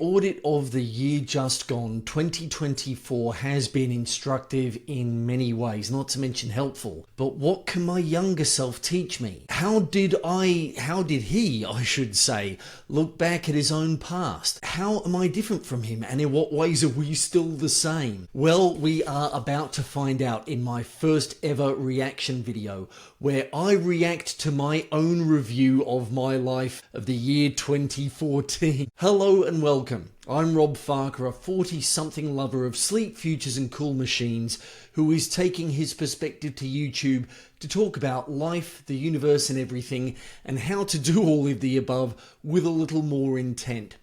Audit of the year just gone, 2024, has been instructive in many ways, not to mention helpful. But what can my younger self teach me? How did he, I should say, look back at his own past? How am I different from him, and in what ways are we still the same? Well, we are about to find out in my first ever reaction video, where I react to my own review of my life of the year 2014. Hello and welcome. I'm Rob Farker, a 40-something lover of sleek futures and cool machines who is taking his perspective to YouTube to talk about life, the universe and everything, and how to do all of the above with a little more intent.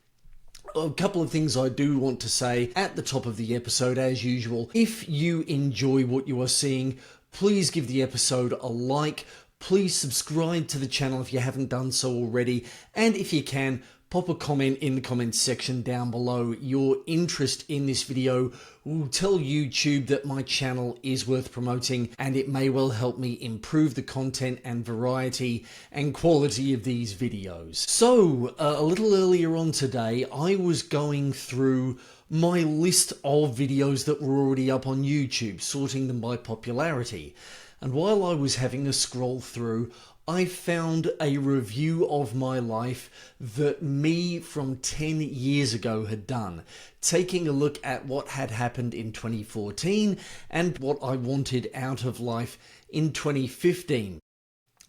A couple of things I do want to say at the top of the episode, as usual. If you enjoy what you are seeing, please give the episode a like. Please subscribe to the channel if you haven't done so already. And if you can, pop a comment in the comments section down below. Your interest in this video will tell YouTube that my channel is worth promoting, and it may well help me improve the content and variety and quality of these videos. So, a little earlier on today, I was going through my list of videos that were already up on YouTube, sorting them by popularity. And while I was having a scroll through, I found a review of my life that me from 10 years ago had done, taking a look at what had happened in 2014 and what I wanted out of life in 2015.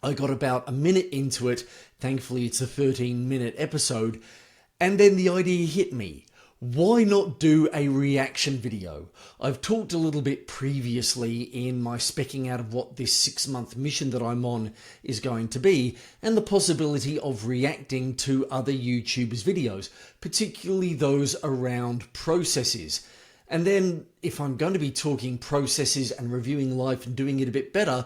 I got about a minute into it, thankfully it's a 13-minute episode, and then the idea hit me. Why not do a reaction video? I've talked a little bit previously in my specking out of what this 6-month mission that I'm on is going to be, and the possibility of reacting to other YouTubers' videos, particularly those around processes. And then if I'm going to be talking processes and reviewing life and doing it a bit better,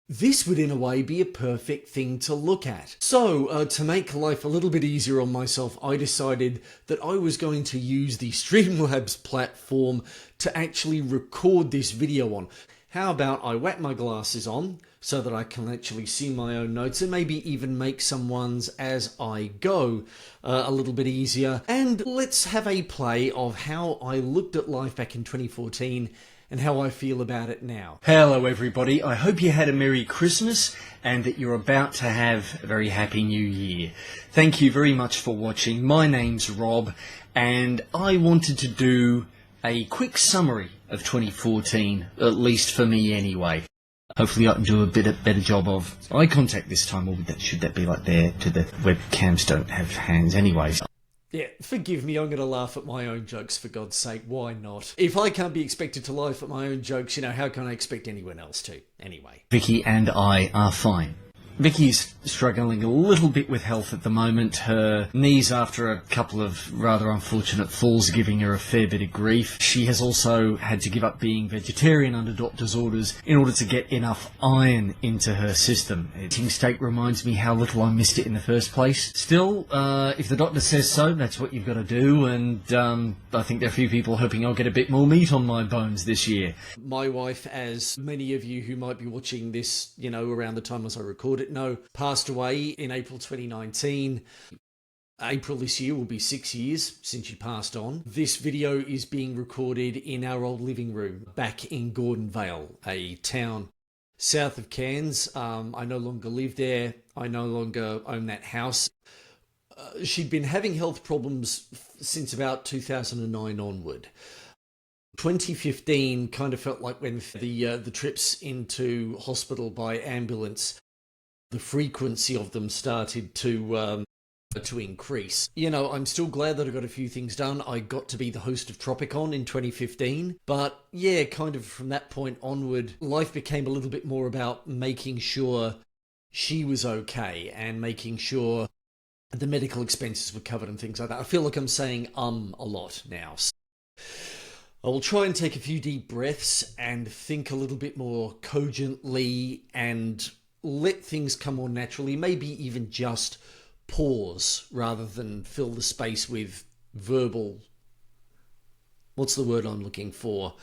this would in a way be a perfect thing to look at. So, to make life a little bit easier on myself, I decided that I was going to use the Streamlabs platform to actually record this video on. How about I whack my glasses on so that I can actually see my own notes and maybe even make some ones as I go a little bit easier. And let's have a play of how I looked at life back in 2014 and how I feel about it now. Hello everybody, I hope you had a Merry Christmas and that you're about to have a very Happy New Year. Thank you very much for watching. My name's Rob and I wanted to do a quick summary of 2014, at least for me anyway. Hopefully I can do a better job of eye contact this time, or should that be like there to the webcams don't have hands anyways. Yeah, forgive me, I'm going to laugh at my own jokes, for God's sake, why not? If I can't be expected to laugh at my own jokes, how can I expect anyone else to? Anyway. Vicky and I are fine. Vicky's struggling a little bit with health at the moment. Her knees, after a couple of rather unfortunate falls, are giving her a fair bit of grief. She has also had to give up being vegetarian under doctor's orders in order to get enough iron into her system. Eating steak reminds me how little I missed it in the first place. Still, if the doctor says so, that's what you've got to do, and I think there are a few people hoping I'll get a bit more meat on my bones this year. My wife, as many of you who might be watching this, around the time as I record it, know, passed away in April 2019. April this year will be 6 years since she passed on. This video is being recorded in our old living room back in Gordonvale, a town south of Cairns. I no longer live there. I no longer own that house. She'd been having health problems since about 2009 onward. 2015 kind of felt like when the trips into hospital by ambulance, the frequency of them started to increase. I'm still glad that I got a few things done. I got to be the host of Tropicon in 2015, but yeah, kind of from that point onward, life became a little bit more about making sure she was okay and making sure the medical expenses were covered and things like that. I feel like I'm saying a lot now. I will try and take a few deep breaths and think a little bit more cogently and let things come more naturally, maybe even just pause rather than fill the space with verbal, what's the word I'm looking for?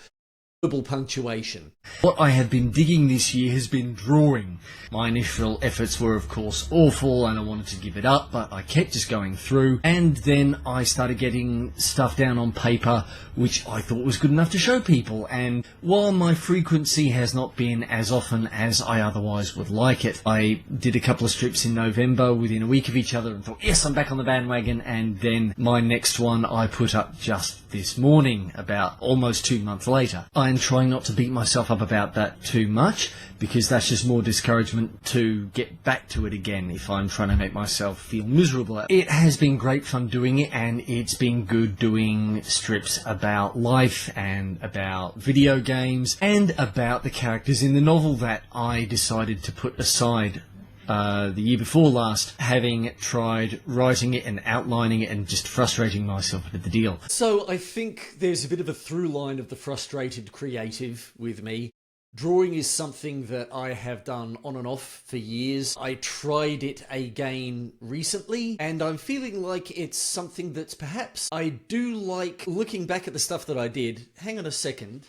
punctuation. What I have been digging this year has been drawing. My initial efforts were of course awful and I wanted to give it up, but I kept just going through, and then I started getting stuff down on paper which I thought was good enough to show people. And while my frequency has not been as often as I otherwise would like it, I did a couple of strips in November within a week of each other and thought, yes, I'm back on the bandwagon. And then my next one I put up just this morning, about almost 2 months later. I'm trying not to beat myself up about that too much, because that's just more discouragement to get back to it again if I'm trying to make myself feel miserable. It has been great fun doing it, and it's been good doing strips about life and about video games and about the characters in the novel that I decided to put aside the year before last, having tried writing it and outlining it and just frustrating myself with the deal. So I think there's a bit of a through line of the frustrated creative with me. Drawing is something that I have done on and off for years. I tried it again recently, and I'm feeling like it's something that's perhaps I do like looking back at the stuff that I did. Hang on a second.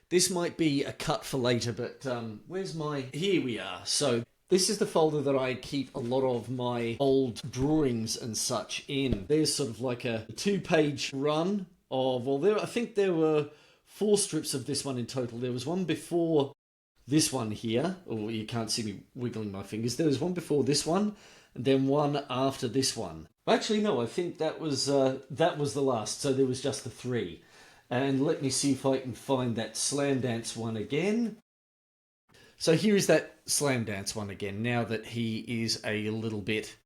This might be a cut for later, but where's my... Here we are. So this is the folder that I keep a lot of my old drawings and such in. There's sort of like a 2-page run of, well, I think there were 4 strips of this one in total. There was one before this one here. Oh, you can't see me wiggling my fingers. There was one before this one, and then one after this one. Actually, no, I think that was the last. So there was just the 3. And let me see if I can find that Slam Dance one again. So here is that Slam Dance one again, now that he is a little bit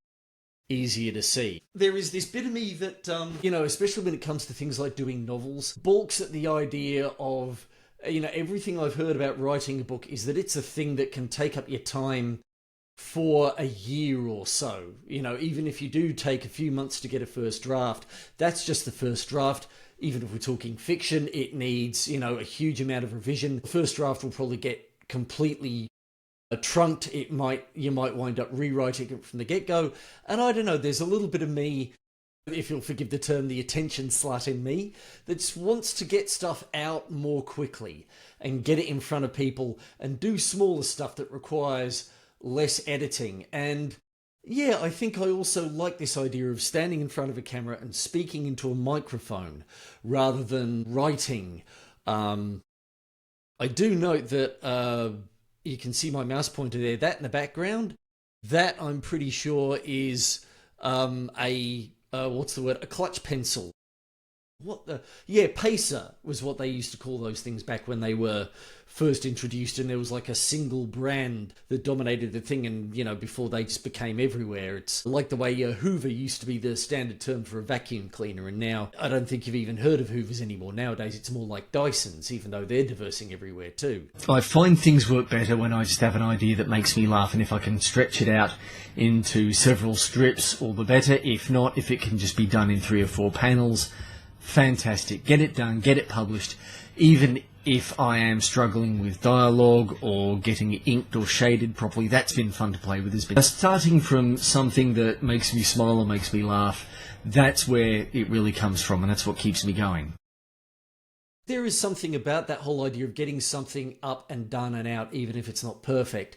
easier to see. There is this bit of me that, especially when it comes to things like doing novels, balks at the idea of, everything I've heard about writing a book is that it's a thing that can take up your time for a year or so. Even if you do take a few months to get a first draft, that's just the first draft. Even if we're talking fiction, it needs, a huge amount of revision. The first draft will probably get completely trunked. You might wind up rewriting it from the get-go. And I don't know, there's a little bit of me, if you'll forgive the term, the attention slut in me, that just wants to get stuff out more quickly and get it in front of people and do smaller stuff that requires less editing. And yeah, I think I also like this idea of standing in front of a camera and speaking into a microphone rather than writing. I do note that you can see my mouse pointer there. That in the background, that I'm pretty sure is a clutch pencil. Pacer was what they used to call those things back when they were first introduced, and there was like a single brand that dominated the thing, and before they just became everywhere. It's like the way Hoover used to be the standard term for a vacuum cleaner, and now I don't think you've even heard of Hoovers anymore. Nowadays it's more like Dysons, even though they're diversing everywhere too. I find things work better when I just have an idea that makes me laugh, and if I can stretch it out into several strips, all the better. If not, if it can just be done in 3 or 4 panels, fantastic. Get it done, get it published. Even if I am struggling with dialogue or getting it inked or shaded properly, that's been fun to play with. Has been starting from something that makes me smile or makes me laugh. That's where it really comes from, and that's what keeps me going. There is something about that whole idea of getting something up and done and out, even if it's not perfect.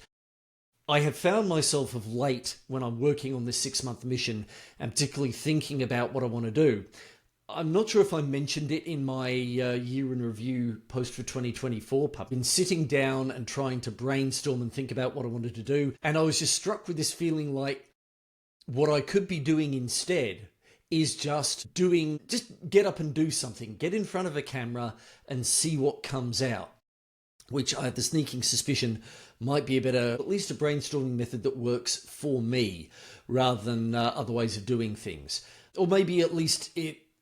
I have found myself of late, when I'm working on this 6-month mission and particularly thinking about what I want to do, I'm not sure if I mentioned it in my year in review post for 2024. I've been sitting down and trying to brainstorm and think about what I wanted to do, and I was just struck with this feeling like what I could be doing instead is just get up and do something, get in front of a camera and see what comes out, which I have the sneaking suspicion might be at least a brainstorming method that works for me rather than other ways of doing things. Or maybe at least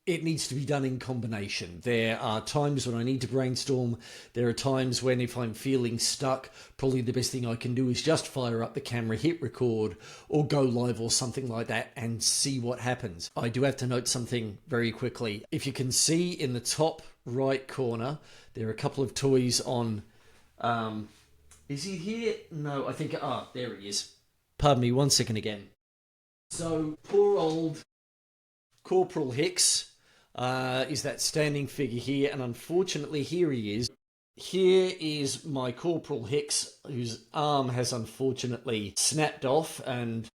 it needs to be done in combination. There are times when I need to brainstorm. There are times when, if I'm feeling stuck, probably the best thing I can do is just fire up the camera, hit record, or go live or something like that and see what happens. I do have to note something very quickly. If you can see in the top right corner, there are a couple of toys on... is he here? No, I think... there he is. Pardon me, 1 second again. So, poor old Corporal Hicks is that standing figure here, and unfortunately here he is. Here is my Corporal Hicks, whose arm has unfortunately snapped off, and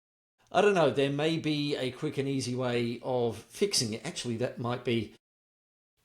I don't know, there may be a quick and easy way of fixing it. Actually, that might be...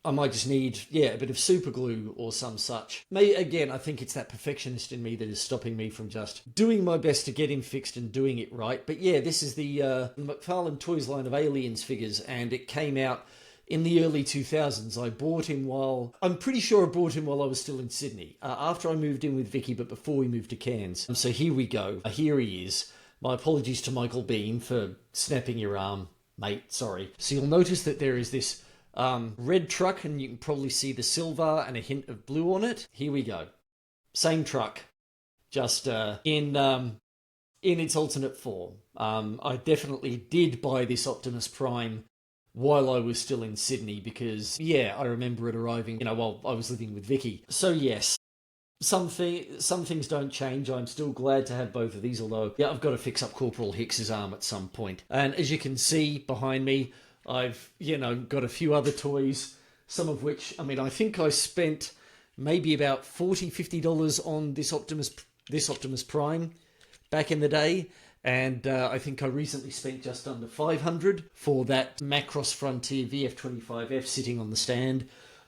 I might just need, a bit of super glue or some such. Again, I think it's that perfectionist in me that is stopping me from just doing my best to get him fixed and doing it right. But yeah, this is the McFarlane Toys line of Aliens figures, and it came out in the early 2000s. I'm pretty sure I bought him while I was still in Sydney, after I moved in with Vicky, but before we moved to Cairns. So here we go. Here he is. My apologies to Michael Bean for snapping your arm, mate. Sorry. So you'll notice that there is this red truck, and you can probably see the silver and a hint of blue on it. Here we go. Same truck, just in its alternate form. I definitely did buy this Optimus Prime while I was still in Sydney because, I remember it arriving, while I was living with Vicky. So yes, some things don't change. I'm still glad to have both of these, although, I've got to fix up Corporal Hicks's arm at some point. And as you can see behind me, I've, got a few other toys, some of which, I think I spent maybe about $40, $50 on this Optimus Prime back in the day. And I think I recently spent just under $500 for that Macross Frontier VF25F sitting on the stand.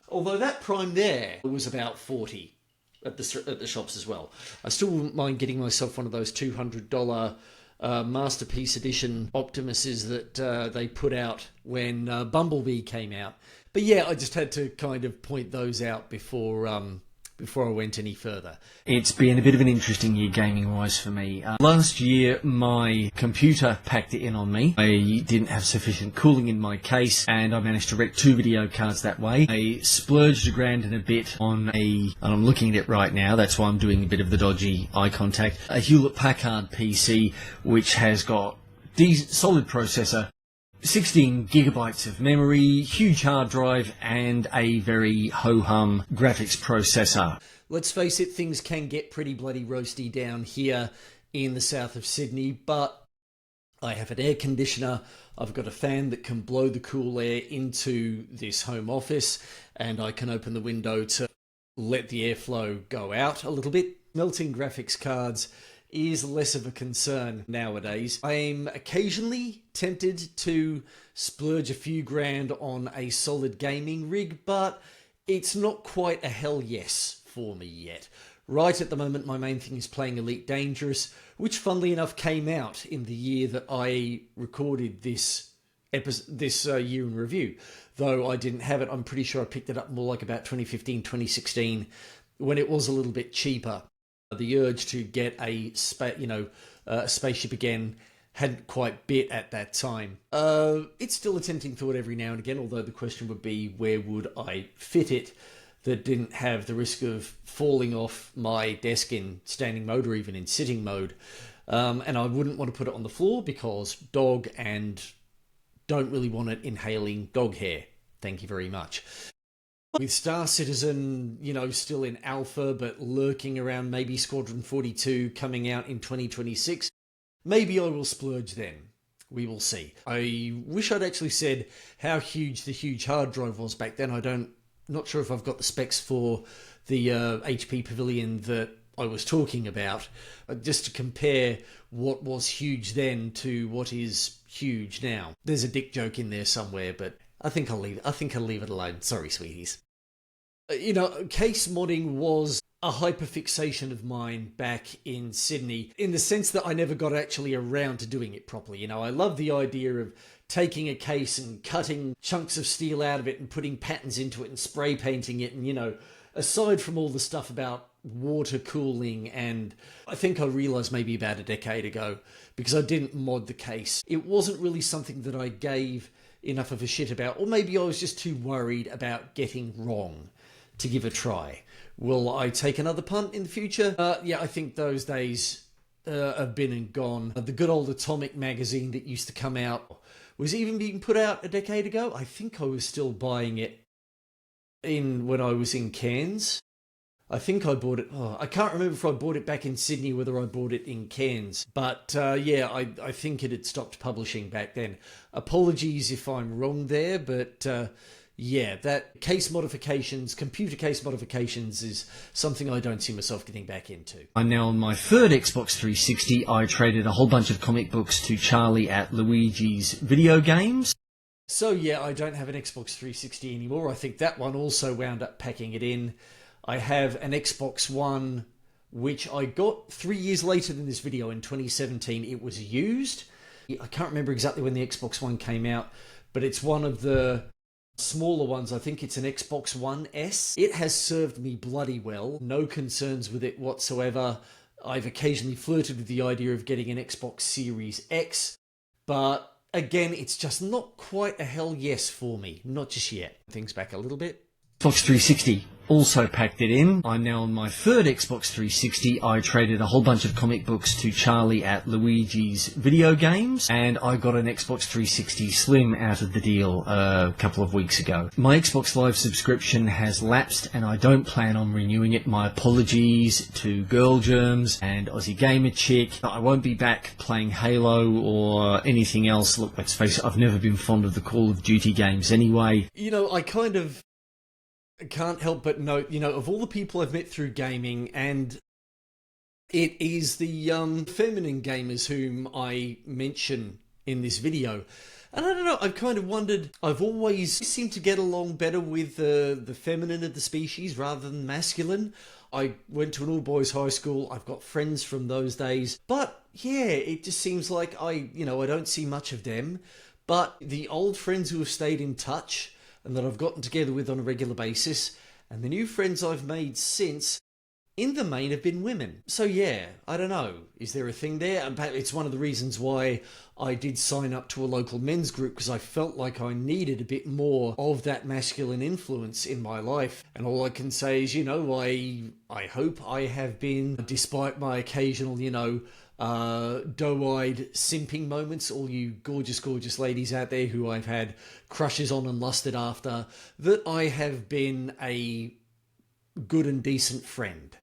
Although that Prime there was about $40 at the shops as well. I still wouldn't mind getting myself one of those $200 Masterpiece Edition Optimuses that they put out when Bumblebee came out. But I just had to kind of point those out before I went any further. It's been a bit of an interesting year gaming-wise for me. Last year, my computer packed it in on me. I didn't have sufficient cooling in my case, and I managed to wreck 2 video cards that way. I splurged $1,000 and a bit on and I'm looking at it right now, that's why I'm doing a bit of the dodgy eye contact, a Hewlett-Packard PC, which has got solid processor, 16 gigabytes of memory, huge hard drive, and a very ho-hum graphics processor. Let's face it, things can get pretty bloody roasty down here in the south of Sydney, but I have an air conditioner, I've got a fan that can blow the cool air into this home office, and I can open the window to let the airflow go out a little bit. Melting graphics cards is less of a concern nowadays. I'm occasionally tempted to splurge a few grand on a solid gaming rig, but it's not quite a hell yes for me yet. Right at the moment, my main thing is playing Elite Dangerous, which funnily enough came out in the year that I recorded this year in review. Though I didn't have it, I'm pretty sure I picked it up more like about 2015, 2016, when it was a little bit cheaper. The urge to get a spaceship again hadn't quite bit at that time. It's still a tempting thought every now and again, although the question would be, where would I fit it that didn't have the risk of falling off my desk in standing mode or even in sitting mode? And I wouldn't want to put it on the floor because dog, and don't really want it inhaling dog hair. Thank you very much. With Star Citizen, still in alpha, but lurking around maybe Squadron 42 coming out in 2026, maybe I will splurge then. We will see. I wish I'd actually said how huge the huge hard drive was back then. Not sure if I've got the specs for the HP Pavilion that I was talking about, just to compare what was huge then to what is huge now. There's a dick joke in there somewhere, but I think I'll leave it alone. Sorry, sweeties. Case modding was a hyperfixation of mine back in Sydney, in the sense that I never got actually around to doing it properly. I love the idea of taking a case and cutting chunks of steel out of it and putting patterns into it and spray painting it. And, aside from all the stuff about water cooling, and I think I realised maybe about a decade ago, because I didn't mod the case, it wasn't really something that I gave enough of a shit about, or maybe I was just too worried about getting wrong to give a try. Will I take another punt in the future? I think those days have been and gone. The good old Atomic magazine that used to come out was even being put out a decade ago. I think I was still buying it when I was in Cairns. I think I bought it. I can't remember if I bought it back in Sydney, whether I bought it in Cairns. But I think it had stopped publishing back then. Apologies if I'm wrong there, but yeah, that case modifications, computer case modifications is something I don't see myself getting back into. I'm now on my third Xbox 360. I traded a whole bunch of comic books to Charlie at Luigi's Video Games. So yeah, I don't have an Xbox 360 anymore. I think that one also wound up packing it in. I have an Xbox One, which I got 3 years later than this video in 2017. It was used. I can't remember exactly when the Xbox One came out, but it's one of the smaller ones. I think it's an Xbox One S. It has served me bloody well. No concerns with it whatsoever. I've occasionally flirted with the idea of getting an Xbox Series X, but again, it's just not quite a hell yes for me. Not just yet. Things back a little bit. Xbox 360 also packed it in. I'm now on my third Xbox 360. I traded a whole bunch of comic books to Charlie at Luigi's Video Games, and I got an Xbox 360 Slim out of the deal a couple of weeks ago. My Xbox Live subscription has lapsed, and I don't plan on renewing it. My apologies to Girl Germs and Aussie Gamer Chick. I won't be back playing Halo or anything else. Look, let's face it, I've never been fond of the Call of Duty games anyway. You know, I kind of can't help but note, you know, of all the people I've met through gaming, and it is the feminine gamers whom I mention in this video. And I don't know, I've kind of wondered, I've always seemed to get along better with the feminine of the species rather than masculine. I went to an all-boys high school, I've got friends from those days, but yeah, it just seems like I don't see much of them. But the old friends who have stayed in touch and that I've gotten together with on a regular basis, and the new friends I've made since, in the main have been women. So yeah, I don't know. Is there a thing there? And it's one of the reasons why I did sign up to a local men's group, because I felt like I needed a bit more of that masculine influence in my life. And all I can say is, you know, I hope I have been, despite my occasional, you know, doe-eyed simping moments, all you gorgeous, gorgeous ladies out there who I've had crushes on and lusted after, that I have been a good and decent friend.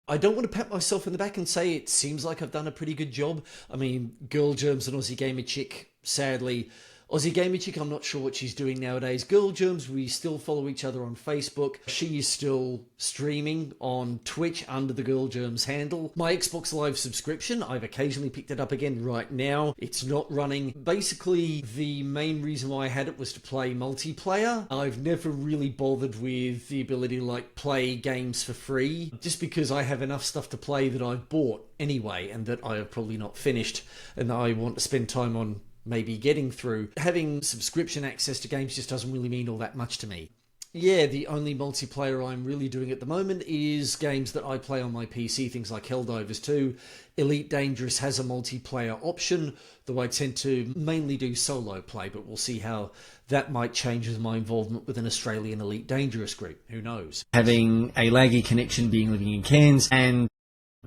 I don't want to pat myself in the back and say it seems like I've done a pretty good job. I mean, Girl Germs and Aussie Gamer Chick, sadly. Aussie Gamer Chick, I'm not sure what she's doing nowadays. Girl Germs, we still follow each other on Facebook. She is still streaming on Twitch under the Girl Germs handle. My Xbox Live subscription, I've occasionally picked it up again right now. It's not running. Basically, the main reason why I had it was to play multiplayer. I've never really bothered with the ability to like play games for free, just because I have enough stuff to play that I've bought anyway, and that I have probably not finished, and I want to spend time on maybe getting through. Having subscription access to games just doesn't really mean all that much to me. Yeah, the only multiplayer I'm really doing at the moment is games that I play on my PC, things like Helldivers 2. Elite Dangerous has a multiplayer option, though I tend to mainly do solo play, but we'll see how that might change with my involvement with an Australian Elite Dangerous group. Who knows? Having a laggy connection, being living in Cairns, and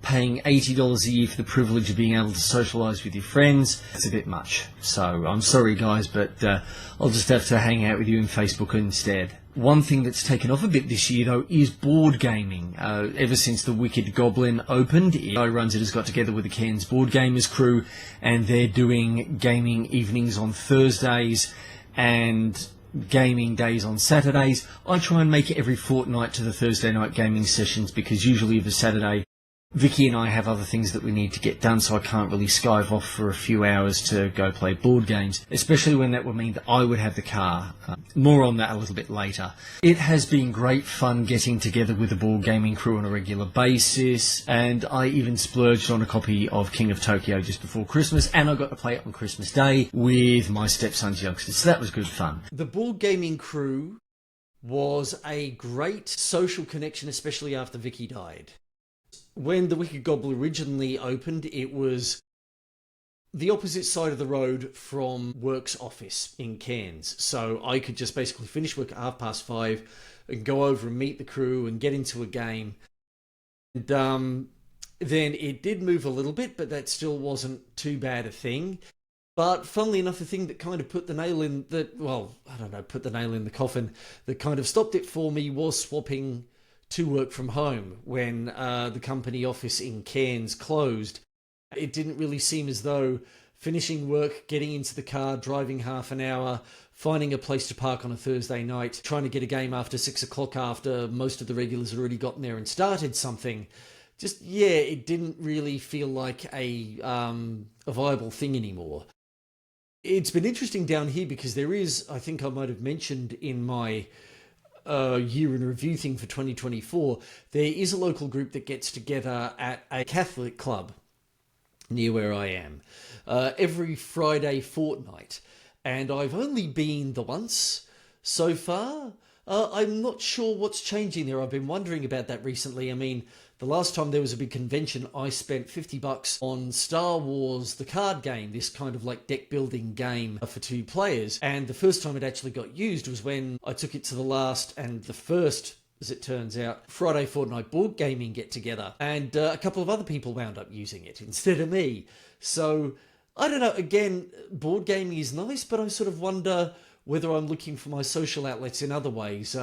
paying $80 a year for the privilege of being able to socialise with your friends, it's a bit much. So I'm sorry guys, but I'll just have to hang out with you in Facebook instead. One thing that's taken off a bit this year though is board gaming. Ever since the Wicked Goblin opened, Runs It has got together with the Cairns Board Gamers crew, and they're doing gaming evenings on Thursdays and gaming days on Saturdays. I try and make it every fortnight to the Thursday night gaming sessions, because usually the Saturday Vicky and I have other things that we need to get done, so I can't really skive off for a few hours to go play board games, especially when that would mean that I would have the car. More on that a little bit later. It has been great fun getting together with the board gaming crew on a regular basis, and I even splurged on a copy of King of Tokyo just before Christmas, and I got to play it on Christmas Day with my stepson's youngsters, so that was good fun. The board gaming crew was a great social connection, especially after Vicky died. When the Wicked Goblin originally opened, it was the opposite side of the road from work's office in Cairns. So I could just basically finish work at 5:30 and go over and meet the crew and get into a game. And then it did move a little bit, but that still wasn't too bad a thing. But funnily enough, the thing that kind of put the nail in put the nail in the coffin, that kind of stopped it for me, was swapping to work from home when the company office in Cairns closed. It didn't really seem as though finishing work, getting into the car, driving half an hour, finding a place to park on a Thursday night, trying to get a game after 6 o'clock after most of the regulars had already gotten there and started something. Just, yeah, it didn't really feel like a viable thing anymore. It's been interesting down here because there is, I think I might have mentioned in my year in review thing for 2024, there is a local group that gets together at a Catholic club near where I am every Friday fortnight. And I've only been the once so far. I'm not sure what's changing there. I've been wondering about that recently. I mean, the last time there was a big convention, I spent $50 on Star Wars, the card game, this kind of like deck building game for 2 players. And the first time it actually got used was when I took it to the last and the first, as it turns out, Friday fortnight board gaming get together. And a couple of other people wound up using it instead of me. So I don't know, again, board gaming is nice, but I sort of wonder whether I'm looking for my social outlets in other ways.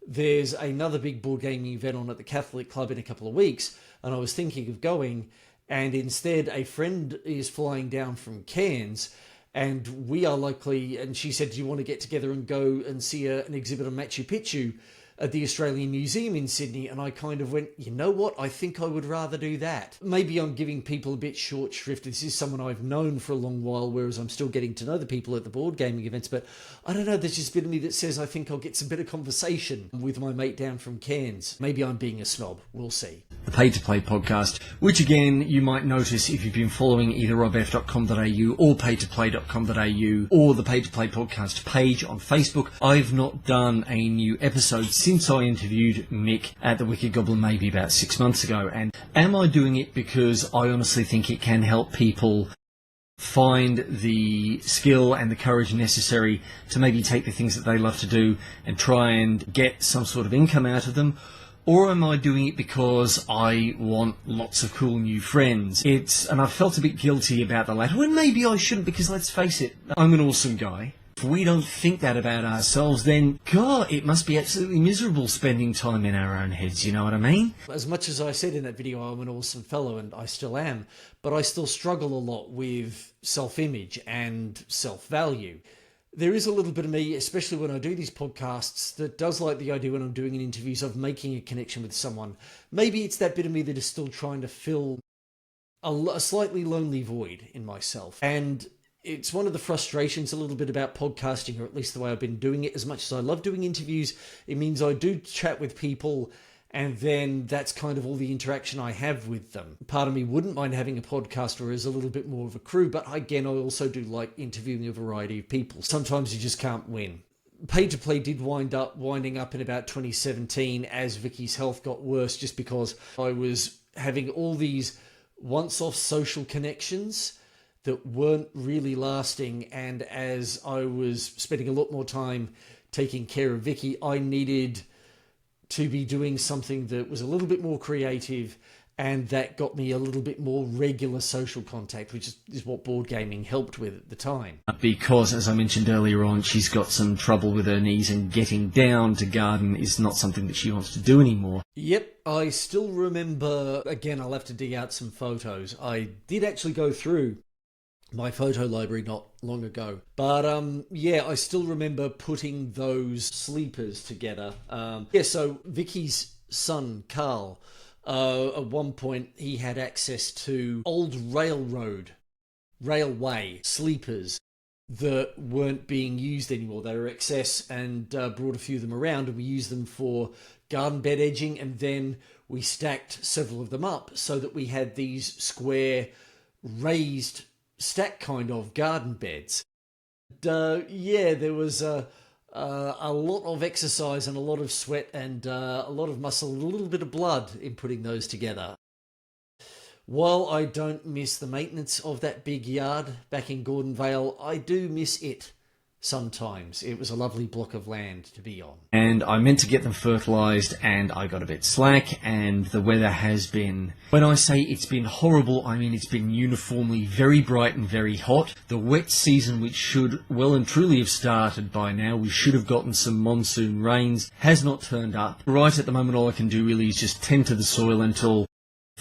There's another big board gaming event on at the Catholic Club in a couple of weeks, and I was thinking of going, and instead a friend is flying down from Cairns, and we are likely, and she said, do you want to get together and go and see an exhibit on Machu Picchu at the Australian Museum in Sydney? And I kind of went, you know what, I think I would rather do that. Maybe I'm giving people a bit short shrift. This is someone I've known for a long while, whereas I'm still getting to know the people at the board gaming events. But I don't know, there's just a bit of me that says I think I'll get some better conversation with my mate down from Cairns. Maybe I'm being a snob. We'll see. The Pay to Play podcast, which again you might notice if you've been following either robf.com.au or paytoplay.com.au or the Pay to Play podcast page on Facebook. I've not done a new episode since I interviewed Mick at the Wicked Goblin maybe about 6 months ago. And am I doing it because I honestly think it can help people find the skill and the courage necessary to maybe take the things that they love to do and try and get some sort of income out of them? Or am I doing it because I want lots of cool new friends? And I've felt a bit guilty about the latter, and maybe I shouldn't, because let's face it, I'm an awesome guy. If we don't think that about ourselves, then, God, it must be absolutely miserable spending time in our own heads, you know what I mean? As much as I said in that video, I'm an awesome fellow, and I still am, but I still struggle a lot with self-image and self-value. There is a little bit of me, especially when I do these podcasts, that does like the idea when I'm doing an interviews of making a connection with someone. Maybe it's that bit of me that is still trying to fill a slightly lonely void in myself. And it's one of the frustrations a little bit about podcasting, or at least the way I've been doing it. As much as I love doing interviews, it means I do chat with people, and then that's kind of all the interaction I have with them. Part of me wouldn't mind having a podcast where there's a little bit more of a crew, but again, I also do like interviewing a variety of people. Sometimes you just can't win. Pay to Play did winding up in about 2017 as Vicky's health got worse, just because I was having all these once-off social connections that weren't really lasting, and as I was spending a lot more time taking care of Vicky, I needed to be doing something that was a little bit more creative, and that got me a little bit more regular social contact, which is what board gaming helped with at the time. Because, as I mentioned earlier on, she's got some trouble with her knees, and getting down to garden is not something that she wants to do anymore. Yep, I still remember, again, I'll have to dig out some photos. I did actually go through my photo library not long ago, but yeah, I still remember putting those sleepers together. So Vicky's son Carl, at one point he had access to old railway sleepers that weren't being used anymore. They were excess, and brought a few of them around, and we used them for garden bed edging, and then we stacked several of them up so that we had these square raised stack kind of garden beds. Yeah, there was a lot of exercise and a lot of sweat and a lot of muscle and a little bit of blood in putting those together. While I don't miss the maintenance of that big yard back in Gordonvale, I do miss it sometimes. It was a lovely block of land to be on. And I meant to get them fertilised, and I got a bit slack, and the weather has been... When I say it's been horrible, I mean it's been uniformly very bright and very hot. The wet season, which should well and truly have started by now, we should have gotten some monsoon rains, has not turned up. Right at the moment, all I can do really is just tend to the soil until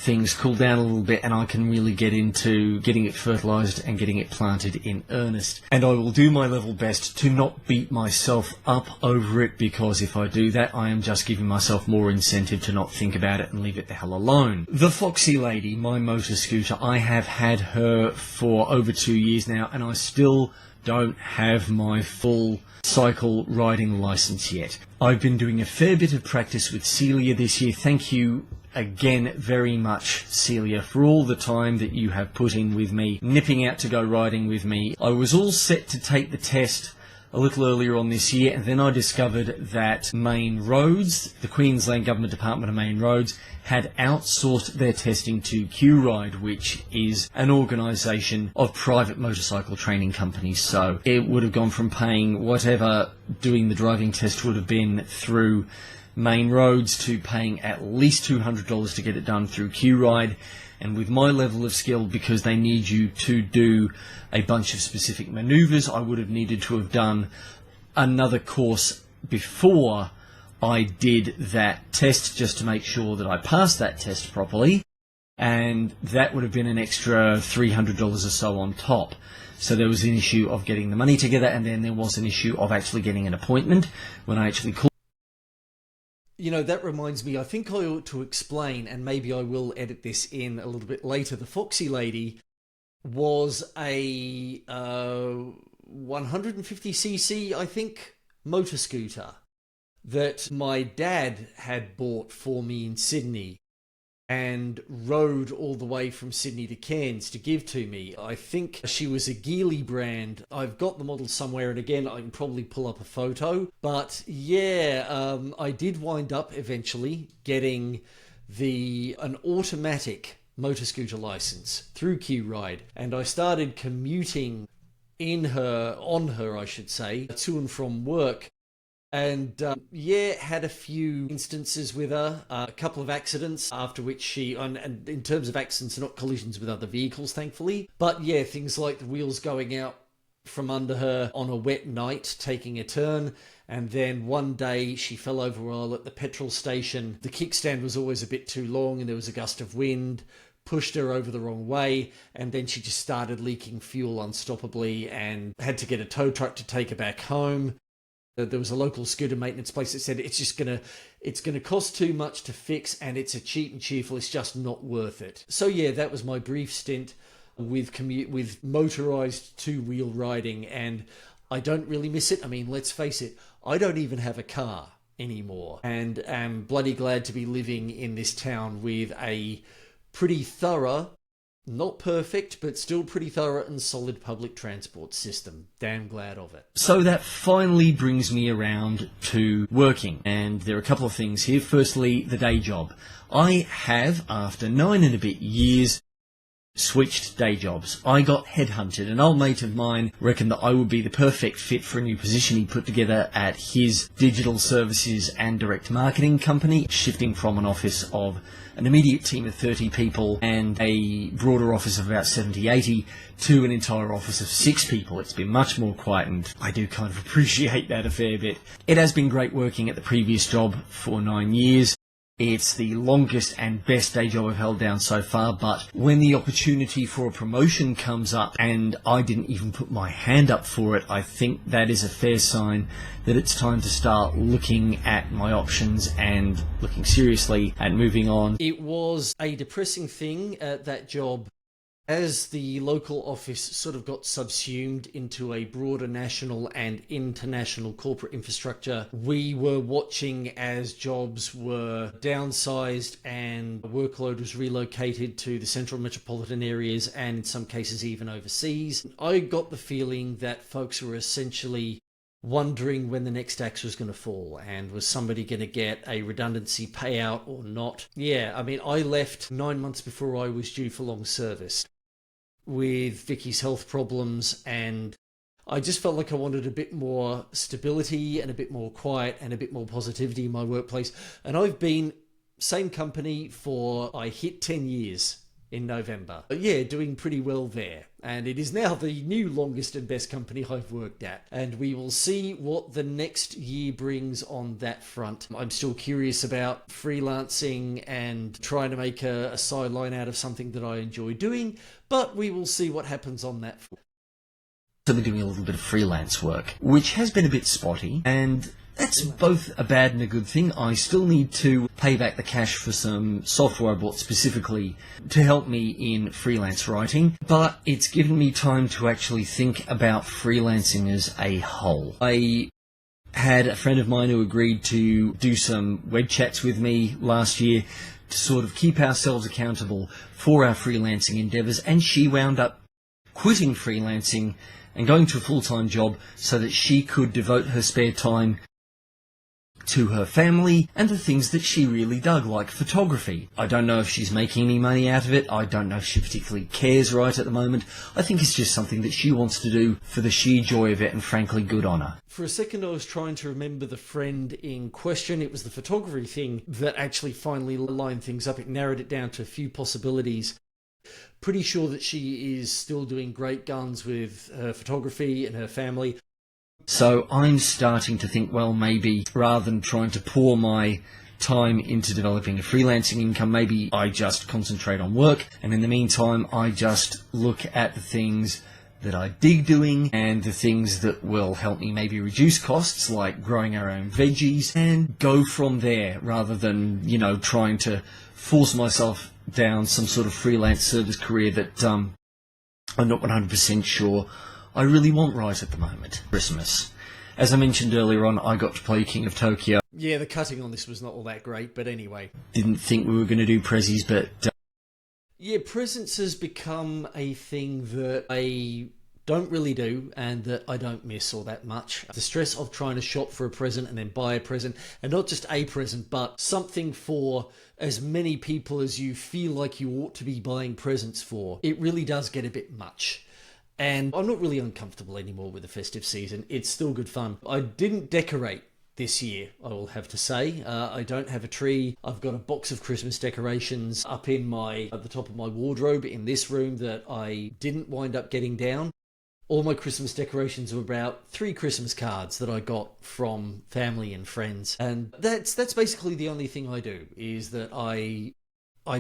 things cool down a little bit and I can really get into getting it fertilised and getting it planted in earnest. And I will do my level best to not beat myself up over it, because if I do that, I am just giving myself more incentive to not think about it and leave it the hell alone. The Foxy lady, my motor scooter, I have had her for over 2 years now, and I still don't have my full cycle riding license yet. I've been doing a fair bit of practice with Celia this year. Thank you again very much, Celia, for all the time that you have put in with me, nipping out to go riding with me. I was all set to take the test a little earlier on this year, and then I discovered that Main Roads, the Queensland Government Department of Main Roads, had outsourced their testing to Q-Ride, which is an organisation of private motorcycle training companies. So it would have gone from paying whatever doing the driving test would have been through Main Roads to paying at least $200 to get it done through Q-Ride. And with my level of skill, because they need you to do a bunch of specific manoeuvres, I would have needed to have done another course before I did that test, just to make sure that I passed that test properly. And that would have been an extra $300 or so on top. So there was an issue of getting the money together, and then there was an issue of actually getting an appointment when I actually called. You know, that reminds me, I think I ought to explain, and maybe I will edit this in a little bit later. The Foxy lady was a 150cc, I think, motor scooter that my dad had bought for me in Sydney and rode all the way from Sydney to Cairns to give to me. I think she was a Geely brand. I've got the model somewhere, and again, I can probably pull up a photo. But yeah, I did wind up eventually getting an automatic motor scooter license through Q-Ride, and I started commuting on her, I should say, to and from work. And yeah, had a few instances with her, a couple of accidents, after which she, and in terms of accidents, not collisions with other vehicles, thankfully. But yeah, things like the wheels going out from under her on a wet night, taking a turn. And then one day she fell over while at the petrol station. The kickstand was always a bit too long and there was a gust of wind, pushed her over the wrong way, and then she just started leaking fuel unstoppably and had to get a tow truck to take her back home. There was a local scooter maintenance place that said it's gonna cost too much to fix, and it's a cheap and cheerful, it's just not worth it. So yeah, that was my brief stint with motorized two-wheel riding, and I don't really miss it. I mean, let's face it, I don't even have a car anymore, and am bloody glad to be living in this town with a pretty thorough, not perfect, but still pretty thorough and solid public transport system. Damn glad of it. So that finally brings me around to working, and there are a couple of things here. Firstly, the day job. I have, after 9 and a bit years, switched day jobs. I got headhunted. An old mate of mine reckoned that I would be the perfect fit for a new position he put together at his digital services and direct marketing company, shifting from an office of an immediate team of 30 people and a broader office of about 70, 80 to an entire office of 6 people. It's been much more quiet, and I do kind of appreciate that a fair bit. It has been great working at the previous job for 9 years. It's the longest and best day job I've held down so far, but when the opportunity for a promotion comes up and I didn't even put my hand up for it, I think that is a fair sign that it's time to start looking at my options and looking seriously at moving on. It was a depressing thing at that job, as the local office sort of got subsumed into a broader national and international corporate infrastructure. We were watching as jobs were downsized and workload was relocated to the central metropolitan areas and in some cases even overseas. I got the feeling that folks were essentially wondering when the next axe was going to fall, and was somebody going to get a redundancy payout or not. Yeah, I mean, I left 9 months before I was due for long service with Vicky's health problems, and I just felt like I wanted a bit more stability and a bit more quiet and a bit more positivity in my workplace. And I've been same company for, I hit 10 years in November. But yeah, doing pretty well there. And it is now the new longest and best company I've worked at. And we will see what the next year brings on that front. I'm still curious about freelancing and trying to make a sideline out of something that I enjoy doing, but we will see what happens on that front. I've been doing a little bit of freelance work, which has been a bit spotty, and that's both a bad and a good thing. I still need to pay back the cash for some software I bought specifically to help me in freelance writing, but it's given me time to actually think about freelancing as a whole. I had a friend of mine who agreed to do some web chats with me last year to sort of keep ourselves accountable for our freelancing endeavours, and she wound up quitting freelancing and going to a full-time job so that she could devote her spare time to her family and the things that she really dug, like photography. I don't know if she's making any money out of it. I don't know if she particularly cares right at the moment. I think it's just something that she wants to do for the sheer joy of it, and frankly, good on her. For a second, I was trying to remember the friend in question. It was the photography thing that actually finally lined things up. It narrowed it down to a few possibilities. Pretty sure that she is still doing great guns with her photography and her family. So I'm starting to think, well, maybe rather than trying to pour my time into developing a freelancing income, maybe I just concentrate on work, and in the meantime I just look at the things that I dig doing and the things that will help me maybe reduce costs, like growing our own veggies, and go from there rather than, trying to force myself down some sort of freelance service career that I'm not 100% sure I really want right at the moment. Christmas. As I mentioned earlier on, I got to play King of Tokyo. Yeah, the cutting on this was not all that great, but anyway. Didn't think we were going to do prezzies, but... Yeah, presents has become a thing that I don't really do and that I don't miss all that much. The stress of trying to shop for a present and then buy a present, and not just a present, but something for as many people as you feel like you ought to be buying presents for, it really does get a bit much. And I'm not really uncomfortable anymore with the festive season. It's still good fun. I didn't decorate this year, I will have to say. I don't have a tree. I've got a box of Christmas decorations up at the top of my wardrobe in this room that I didn't wind up getting down. All my Christmas decorations are about 3 Christmas cards that I got from family and friends. And that's basically the only thing I do, is that I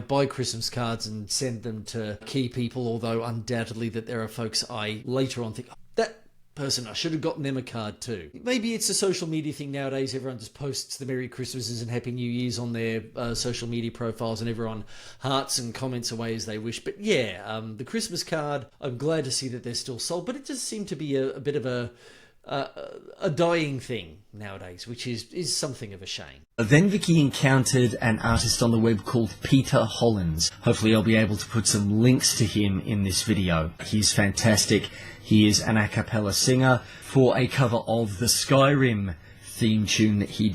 buy Christmas cards and send them to key people, although undoubtedly that there are folks I later on think, oh, that person, I should have gotten them a card too. Maybe it's a social media thing nowadays. Everyone just posts the Merry Christmases and Happy New Years on their social media profiles, and everyone hearts and comments away as they wish. But yeah, the Christmas card, I'm glad to see that they're still sold, but it does seem to be a bit of a dying thing nowadays, which is something of a shame. Then Vicky encountered an artist on the web called Peter Hollins. Hopefully I'll be able to put some links to him in this video. He's fantastic. He is an a cappella singer. For a cover of the Skyrim theme tune that he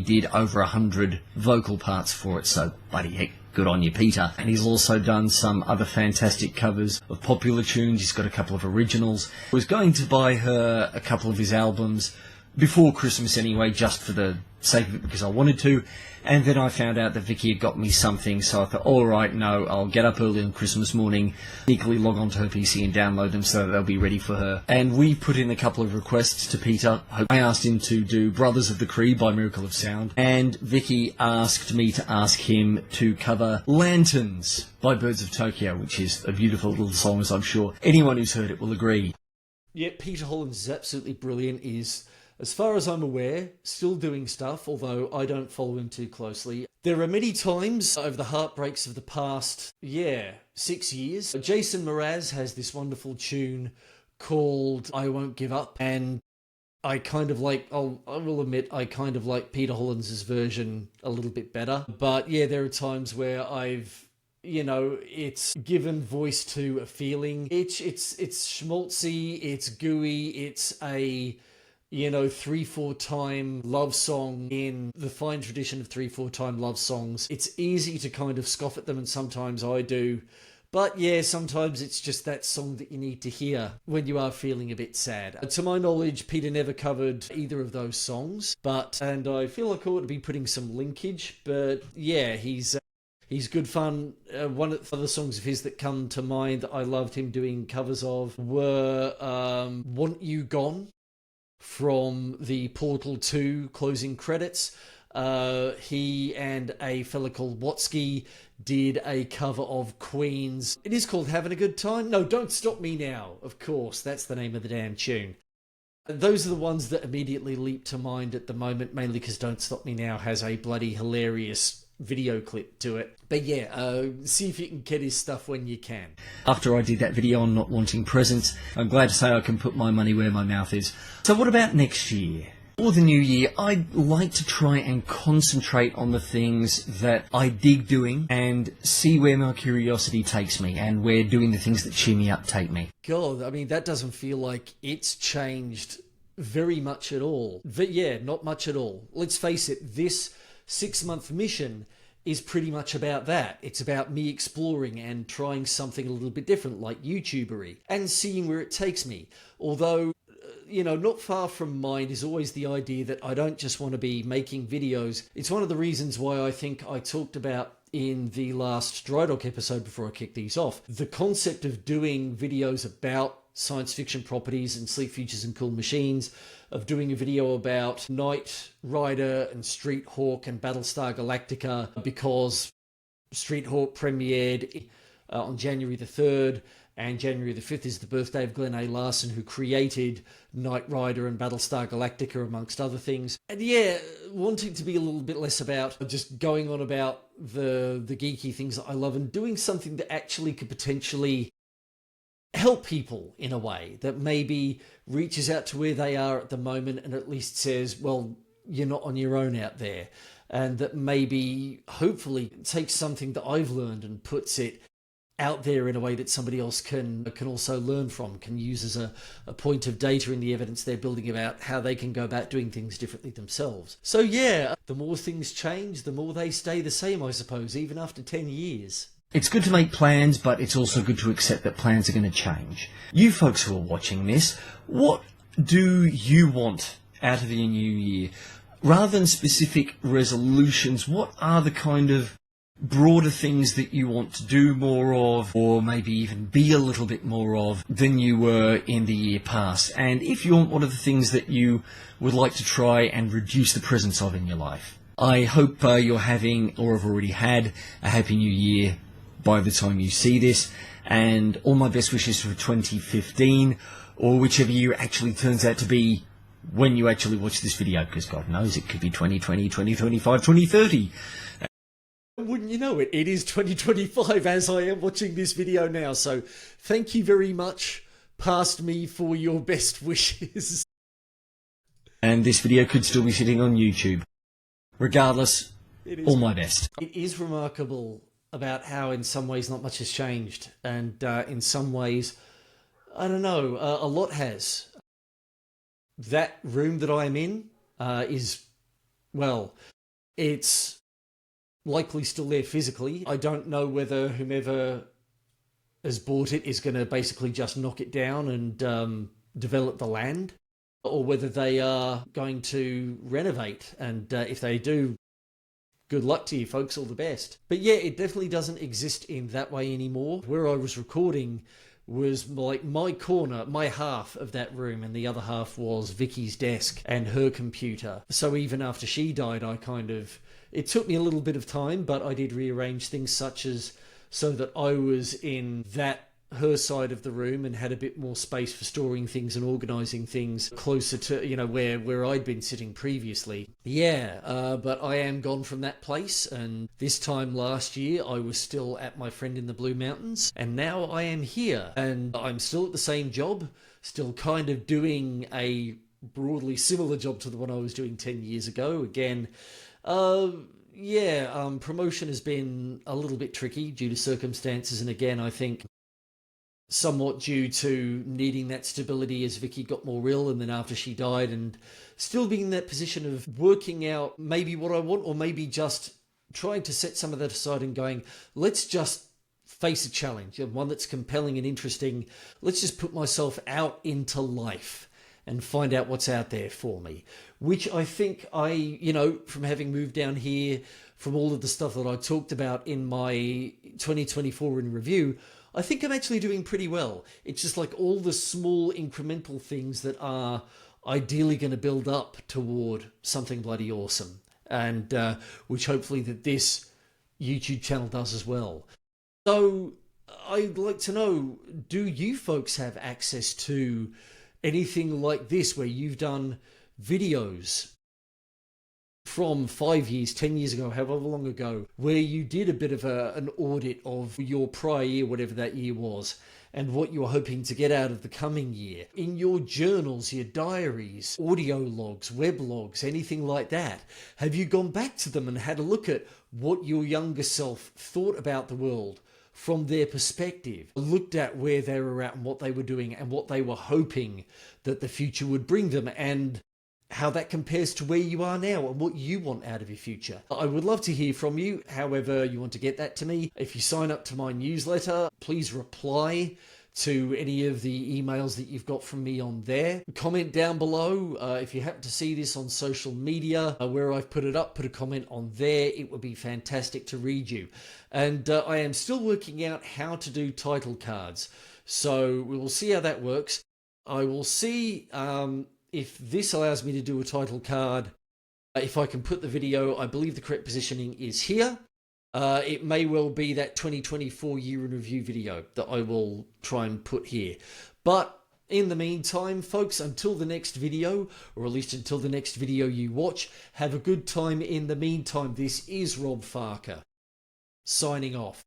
did over 100 vocal parts for it, so bloody heck, good on you, Peter. And he's also done some other fantastic covers of popular tunes. He's got a couple of originals. I was going to buy her a couple of his albums before Christmas anyway, just for the sake of it, because I wanted to. And then I found out that Vicky had got me something, so I thought, all right, no, I'll get up early on Christmas morning, sneakily log onto her PC and download them so that they'll be ready for her. And we put in a couple of requests to Peter. I asked him to do Brothers of the Cree by Miracle of Sound, and Vicky asked me to ask him to cover Lanterns by Birds of Tokyo, which is a beautiful little song, as I'm sure anyone who's heard it will agree. Yeah, Peter Hollins is absolutely brilliant. As far as I'm aware, still doing stuff, although I don't follow him too closely. There are many times over the heartbreaks of the past, 6 years. Jason Mraz has this wonderful tune called I Won't Give Up, and I kind of like, I will admit, I kind of like Peter Hollins' version a little bit better. But yeah, there are times where I've, it's given voice to a feeling. It's schmaltzy, it's gooey, it's a 3-4 time love song in the fine tradition of 3-4 time love songs. It's easy to kind of scoff at them, and sometimes I do. But yeah, sometimes it's just that song that you need to hear when you are feeling a bit sad. To my knowledge, Peter never covered either of those songs, and I feel like I ought to be putting some linkage, but yeah, he's He's good fun. One of the songs of his that come to mind that I loved him doing covers of were Want You Gone from the Portal 2 closing credits. He and a fella called Watsky did a cover of Queen's. It is called Having a Good Time. No, Don't Stop Me Now. Of course, that's the name of the damn tune. Those are the ones that immediately leap to mind at the moment, mainly because Don't Stop Me Now has a bloody hilarious video clip to it. But yeah, see if you can get his stuff when you can. After I did that video on not wanting presents, I'm glad to say I can put my money where my mouth is. So what about next year? For the new year, I'd like to try and concentrate on the things that I dig doing and see where my curiosity takes me and where doing the things that cheer me up take me. God, I mean, that doesn't feel like it's changed very much at all. But yeah, not much at all. Let's face it, this 6-month mission is pretty much about that. It's about me exploring and trying something a little bit different, like YouTubery, and seeing where it takes me. Although, you know, not far from mine is always the idea that I don't just want to be making videos. It's one of the reasons why I think I talked about in the last Dry Dock episode before I kicked these off, the concept of doing videos about science fiction properties and sleek futures and cool machines, of doing a video about Knight Rider and Street Hawk and Battlestar Galactica, because Street Hawk premiered on January the 3rd, and January the 5th is the birthday of Glenn A. Larson, who created Knight Rider and Battlestar Galactica, amongst other things. And yeah, wanting to be a little bit less about just going on about the geeky things that I love and doing something that actually could potentially help people in a way that maybe reaches out to where they are at the moment and at least says, well, you're not on your own out there. And that maybe, hopefully, takes something that I've learned and puts it out there in a way that somebody else can also learn from, can use as a point of data in the evidence they're building about how they can go about doing things differently themselves. So yeah, the more things change, the more they stay the same, I suppose, even after 10 years. It's good to make plans, but it's also good to accept that plans are going to change. You folks who are watching this, what do you want out of the new year? Rather than specific resolutions, what are the kind of broader things that you want to do more of, or maybe even be a little bit more of than you were in the year past? And if you want, what are the things that you would like to try and reduce the presence of in your life? I hope you're having, or have already had, a happy new year by the time you see this, and all my best wishes for 2015, or whichever year actually turns out to be when you actually watch this video, because God knows it could be 2020, 2025, 2030. Wouldn't you know it, it is 2025 as I am watching this video now, so thank you very much, past me, for your best wishes. And this video could still be sitting on YouTube. Regardless, all my best. It is remarkable about how in some ways not much has changed, and in some ways, I don't know, a lot has. That room that I'm in is, well, it's likely still there physically. I don't know whether whomever has bought it is going to basically just knock it down and develop the land, or whether they are going to renovate, and if they do, good luck to you folks, all the best. But yeah, it definitely doesn't exist in that way anymore. Where I was recording was like my corner, my half of that room, and the other half was Vicky's desk and her computer. So even after she died, it took me a little bit of time, but I did rearrange things so that I was in her side of the room and had a bit more space for storing things and organising things closer to, you know, where I'd been sitting previously. Yeah, but I am gone from that place, and this time last year I was still at my friend in the Blue Mountains, and now I am here, and I'm still at the same job, still kind of doing a broadly similar job to the one I was doing 10 years ago. Again, promotion has been a little bit tricky due to circumstances, and again, I think somewhat due to needing that stability as Vicky got more ill, and then after she died, and still being in that position of working out maybe what I want, or maybe just trying to set some of that aside and going, let's just face a challenge, one that's compelling and interesting. Let's just put myself out into life and find out what's out there for me, which I think from having moved down here, from all of the stuff that I talked about in my 2024 in review, I think I'm actually doing pretty well. It's just like all the small incremental things that are ideally going to build up toward something bloody awesome, and which hopefully that this YouTube channel does as well. So I'd like to know, do you folks have access to anything like this where you've done videos from 5 years, 10 years ago, however long ago, where you did a bit of an audit of your prior year, whatever that year was, and what you were hoping to get out of the coming year? In your journals, your diaries, audio logs, web logs, anything like that, have you gone back to them and had a look at what your younger self thought about the world from their perspective, looked at where they were at and what they were doing and what they were hoping that the future would bring them, and how that compares to where you are now and what you want out of your future? I would love to hear from you, however you want to get that to me. If you sign up to my newsletter, please reply to any of the emails that you've got from me on there. Comment down below. If you happen to see this on social media where I've put it up, put a comment on there. It would be fantastic to read you. And I am still working out how to do title cards, so we will see how that works. I will see if this allows me to do a title card, if I can put the video, I believe the correct positioning is here. It may well be that 2024 year in review video that I will try and put here. But in the meantime, folks, until the next video, or at least until the next video you watch, have a good time in the meantime. This is Rob Farker, signing off.